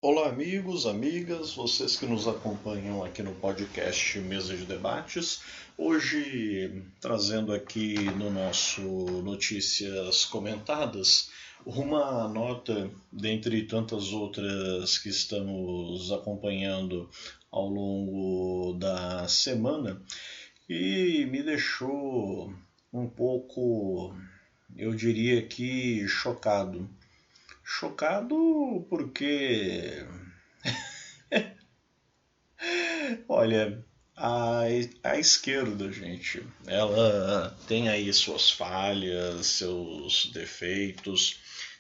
Olá, amigos, amigas, vocês que nos acompanham aqui no podcast Mesa de Debates. Hoje, trazendo aqui no nosso Notícias Comentadas, uma nota dentre tantas outras que estamos acompanhando ao longo da semana e me deixou um pouco, eu diria que chocado. Chocado porque, olha, a, a esquerda, gente, ela tem aí suas falhas, seus defeitos,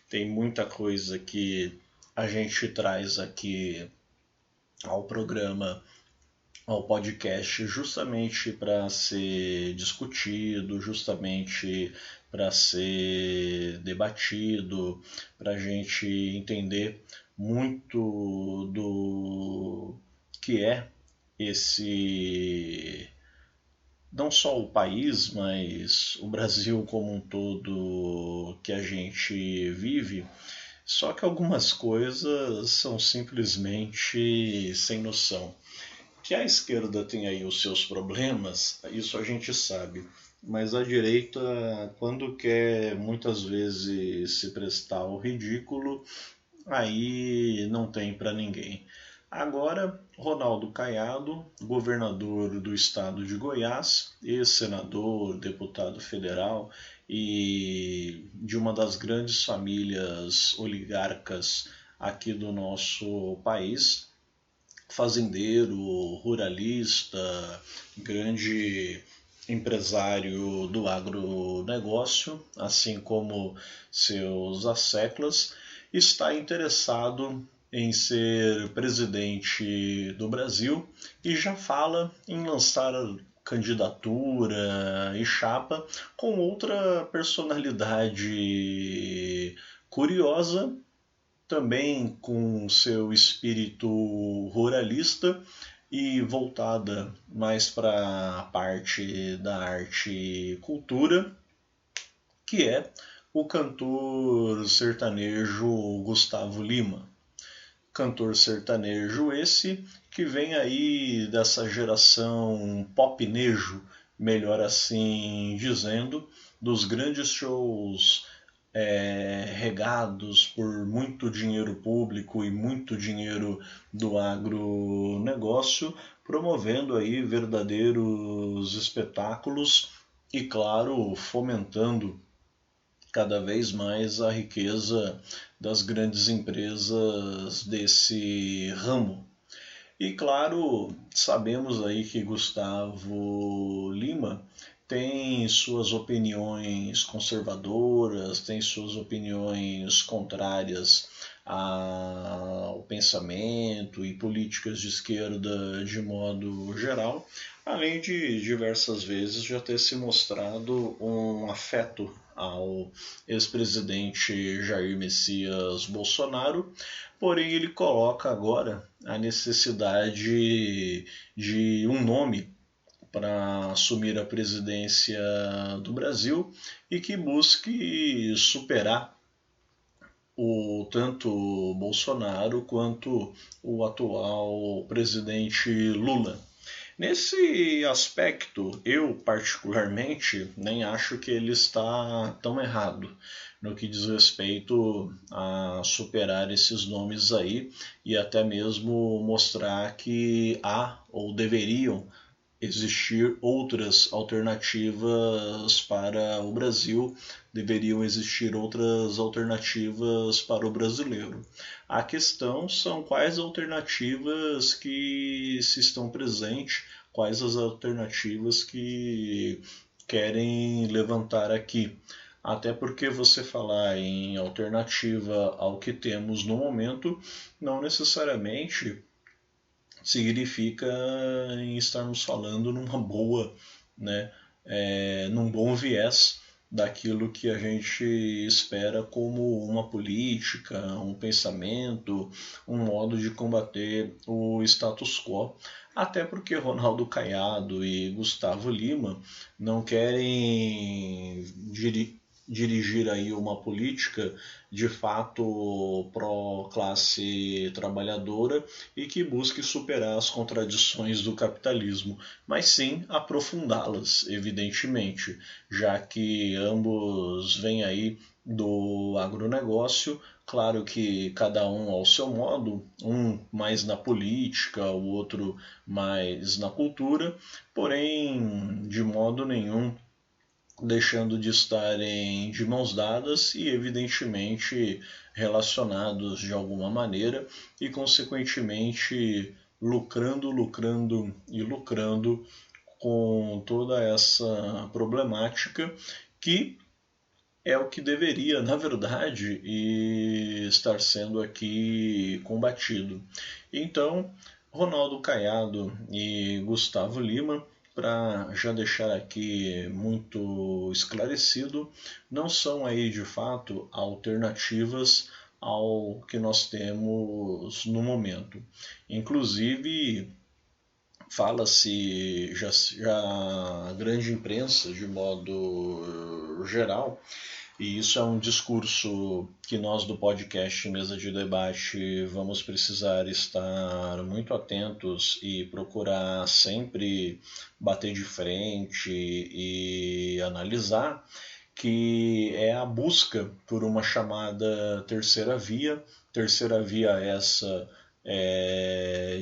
tem muita coisa que a gente traz aqui ao programa, ao podcast, justamente para ser discutido, justamente para ser debatido, para a gente entender muito do que é esse, não só o país, mas o Brasil como um todo que a gente vive. Só que algumas coisas são simplesmente sem noção. Que a esquerda tem aí os seus problemas, isso a gente sabe. Mas a direita, quando quer muitas vezes se prestar ao ridículo, aí não tem para ninguém. Agora, Ronaldo Caiado, governador do estado de Goiás, ex-senador, deputado federal e de uma das grandes famílias oligarcas aqui do nosso país, fazendeiro, ruralista, grande empresário do agronegócio, assim como seus asseclas, está interessado em ser presidente do Brasil e já fala em lançar candidatura e chapa com outra personalidade curiosa, também com seu espírito ruralista e voltada mais para a parte da arte e cultura, que é o cantor sertanejo Gustavo Lima. Cantor sertanejo esse que vem aí dessa geração popnejo, melhor assim dizendo, dos grandes shows regados por muito dinheiro público e muito dinheiro do agronegócio, promovendo aí verdadeiros espetáculos e, claro, fomentando cada vez mais a riqueza das grandes empresas desse ramo. E claro, sabemos aí que Gustavo Lima tem suas opiniões conservadoras, tem suas opiniões contrárias ao pensamento e políticas de esquerda de modo geral, além de diversas vezes já ter se mostrado um afeto ao ex-presidente Jair Messias Bolsonaro, porém ele coloca agora a necessidade de um nome para assumir a presidência do Brasil e que busque superar o tanto Bolsonaro quanto o atual presidente Lula. Nesse aspecto, eu particularmente nem acho que ele está tão errado no que diz respeito a superar esses nomes aí e até mesmo mostrar que há ou deveriam existir outras alternativas para o Brasil, deveriam existir outras alternativas para o brasileiro. A questão são quais alternativas que se estão presentes, quais as alternativas que querem levantar aqui. Até porque você falar em alternativa ao que temos no momento não necessariamente significa em estarmos falando numa boa, né, num bom viés daquilo que a gente espera como uma política, um pensamento, um modo de combater o status quo. Até porque Ronaldo Caiado e Gustavo Lima não querem dirigir aí uma política de fato pró-classe trabalhadora e que busque superar as contradições do capitalismo, mas sim aprofundá-las, evidentemente, já que ambos vêm aí do agronegócio. Claro que cada um ao seu modo, um mais na política, o outro mais na cultura, porém, de modo nenhum deixando de estarem de mãos dadas e, evidentemente, relacionados de alguma maneira e, consequentemente, lucrando, lucrando e lucrando com toda essa problemática que é o que deveria, na verdade, estar sendo aqui combatido. Então, Ronaldo Caiado e Gustavo Lima, para já deixar aqui muito esclarecido, não são aí de fato alternativas ao que nós temos no momento. Inclusive, fala-se já a grande imprensa, de modo geral, e isso é um discurso que nós do podcast Mesa de Debate vamos precisar estar muito atentos e procurar sempre bater de frente e analisar, que é a busca por uma chamada terceira via essa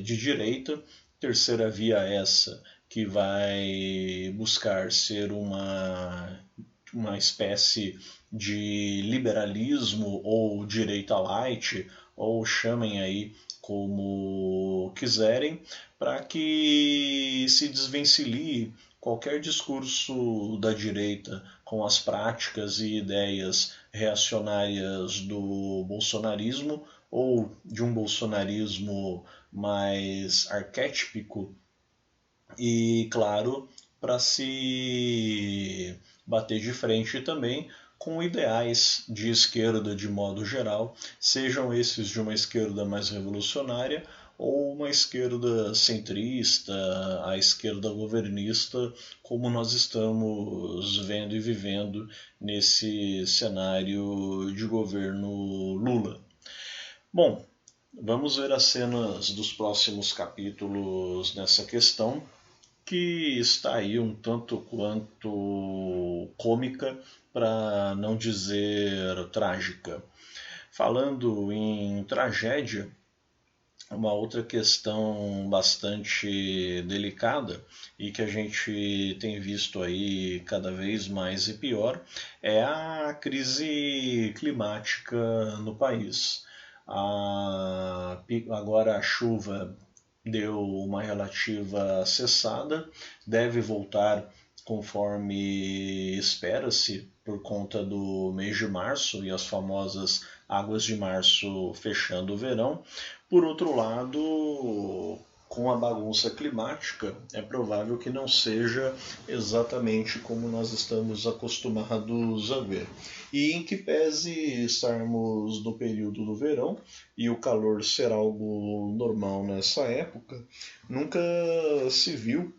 de direita, terceira via essa que vai buscar ser uma espécie de liberalismo ou direita light, ou chamem aí como quiserem, para que se desvencilhe qualquer discurso da direita com as práticas e ideias reacionárias do bolsonarismo ou de um bolsonarismo mais arquétipico e, claro, para se bater de frente também com ideais de esquerda de modo geral, sejam esses de uma esquerda mais revolucionária ou uma esquerda centrista, a esquerda governista, como nós estamos vendo e vivendo nesse cenário de governo Lula. Bom, vamos ver as cenas dos próximos capítulos nessa questão, que está aí um tanto quanto cômica, para não dizer trágica. Falando em tragédia, uma outra questão bastante delicada e que a gente tem visto aí cada vez mais e pior é a crise climática no país. Agora a chuva deu uma relativa cessada, deve voltar conforme espera-se por conta do mês de março e as famosas águas de março fechando o verão. Por outro lado, com a bagunça climática, é provável que não seja exatamente como nós estamos acostumados a ver. E em que pese estarmos no período do verão e o calor ser algo normal nessa época, nunca se viu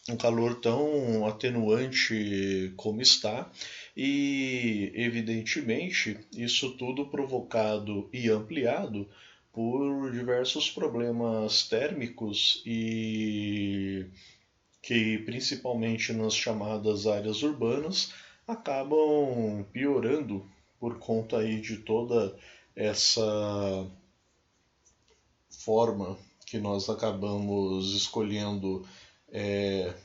um calor tão atenuante como está, e evidentemente isso tudo provocado e ampliado por diversos problemas térmicos e que principalmente nas chamadas áreas urbanas acabam piorando por conta aí de toda essa forma que nós acabamos escolhendo,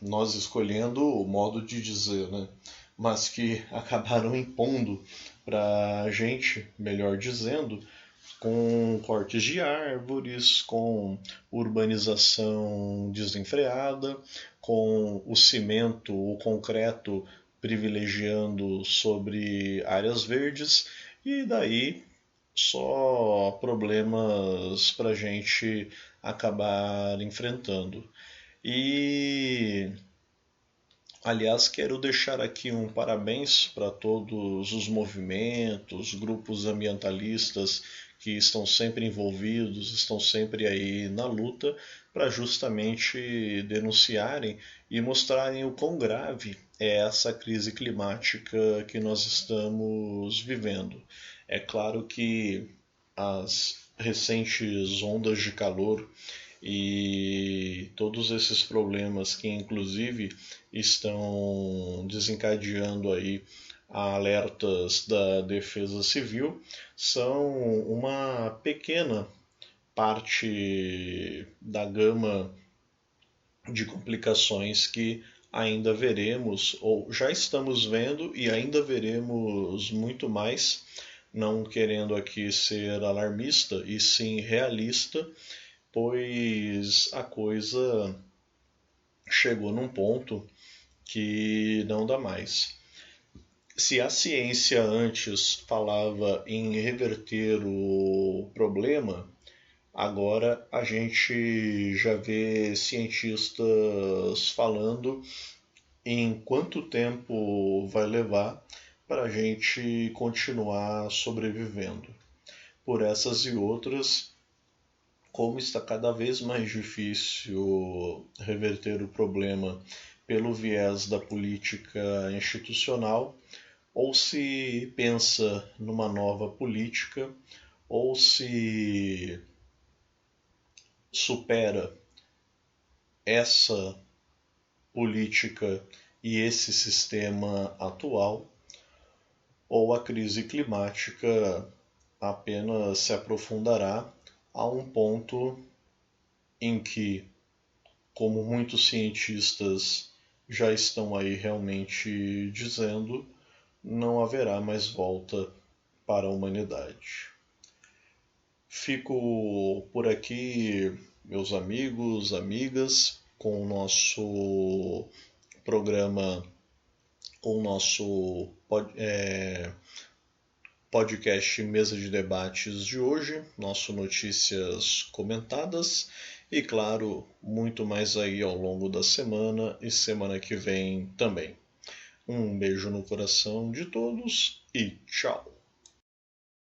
nós escolhendo o modo de dizer, né? Mas que acabaram impondo para a gente, melhor dizendo, com cortes de árvores, com urbanização desenfreada, com o cimento, o concreto privilegiando sobre áreas verdes, e daí só problemas para a gente acabar enfrentando. E, aliás, quero deixar aqui um parabéns para todos os movimentos, grupos ambientalistas que estão sempre envolvidos, estão sempre aí na luta, para justamente denunciarem e mostrarem o quão grave é essa crise climática que nós estamos vivendo. É claro que as recentes ondas de calor e todos esses problemas que inclusive estão desencadeando aí alertas da Defesa Civil são uma pequena parte da gama de complicações que ainda veremos, ou já estamos vendo e ainda veremos muito mais, não querendo aqui ser alarmista e sim realista, pois a coisa chegou num ponto que não dá mais. Se a ciência antes falava em reverter o problema, agora a gente já vê cientistas falando em quanto tempo vai levar para a gente continuar sobrevivendo. Por essas e outras, como está cada vez mais difícil reverter o problema pelo viés da política institucional, ou se pensa numa nova política, ou se supera essa política e esse sistema atual, ou a crise climática apenas se aprofundará a um ponto em que, como muitos cientistas já estão aí realmente dizendo, não haverá mais volta para a humanidade. Fico por aqui, meus amigos, amigas, com o nosso programa, com o nosso podcast Mesa de Debates de hoje, nosso Notícias Comentadas e, claro, muito mais aí ao longo da semana e semana que vem também. Um beijo no coração de todos e tchau!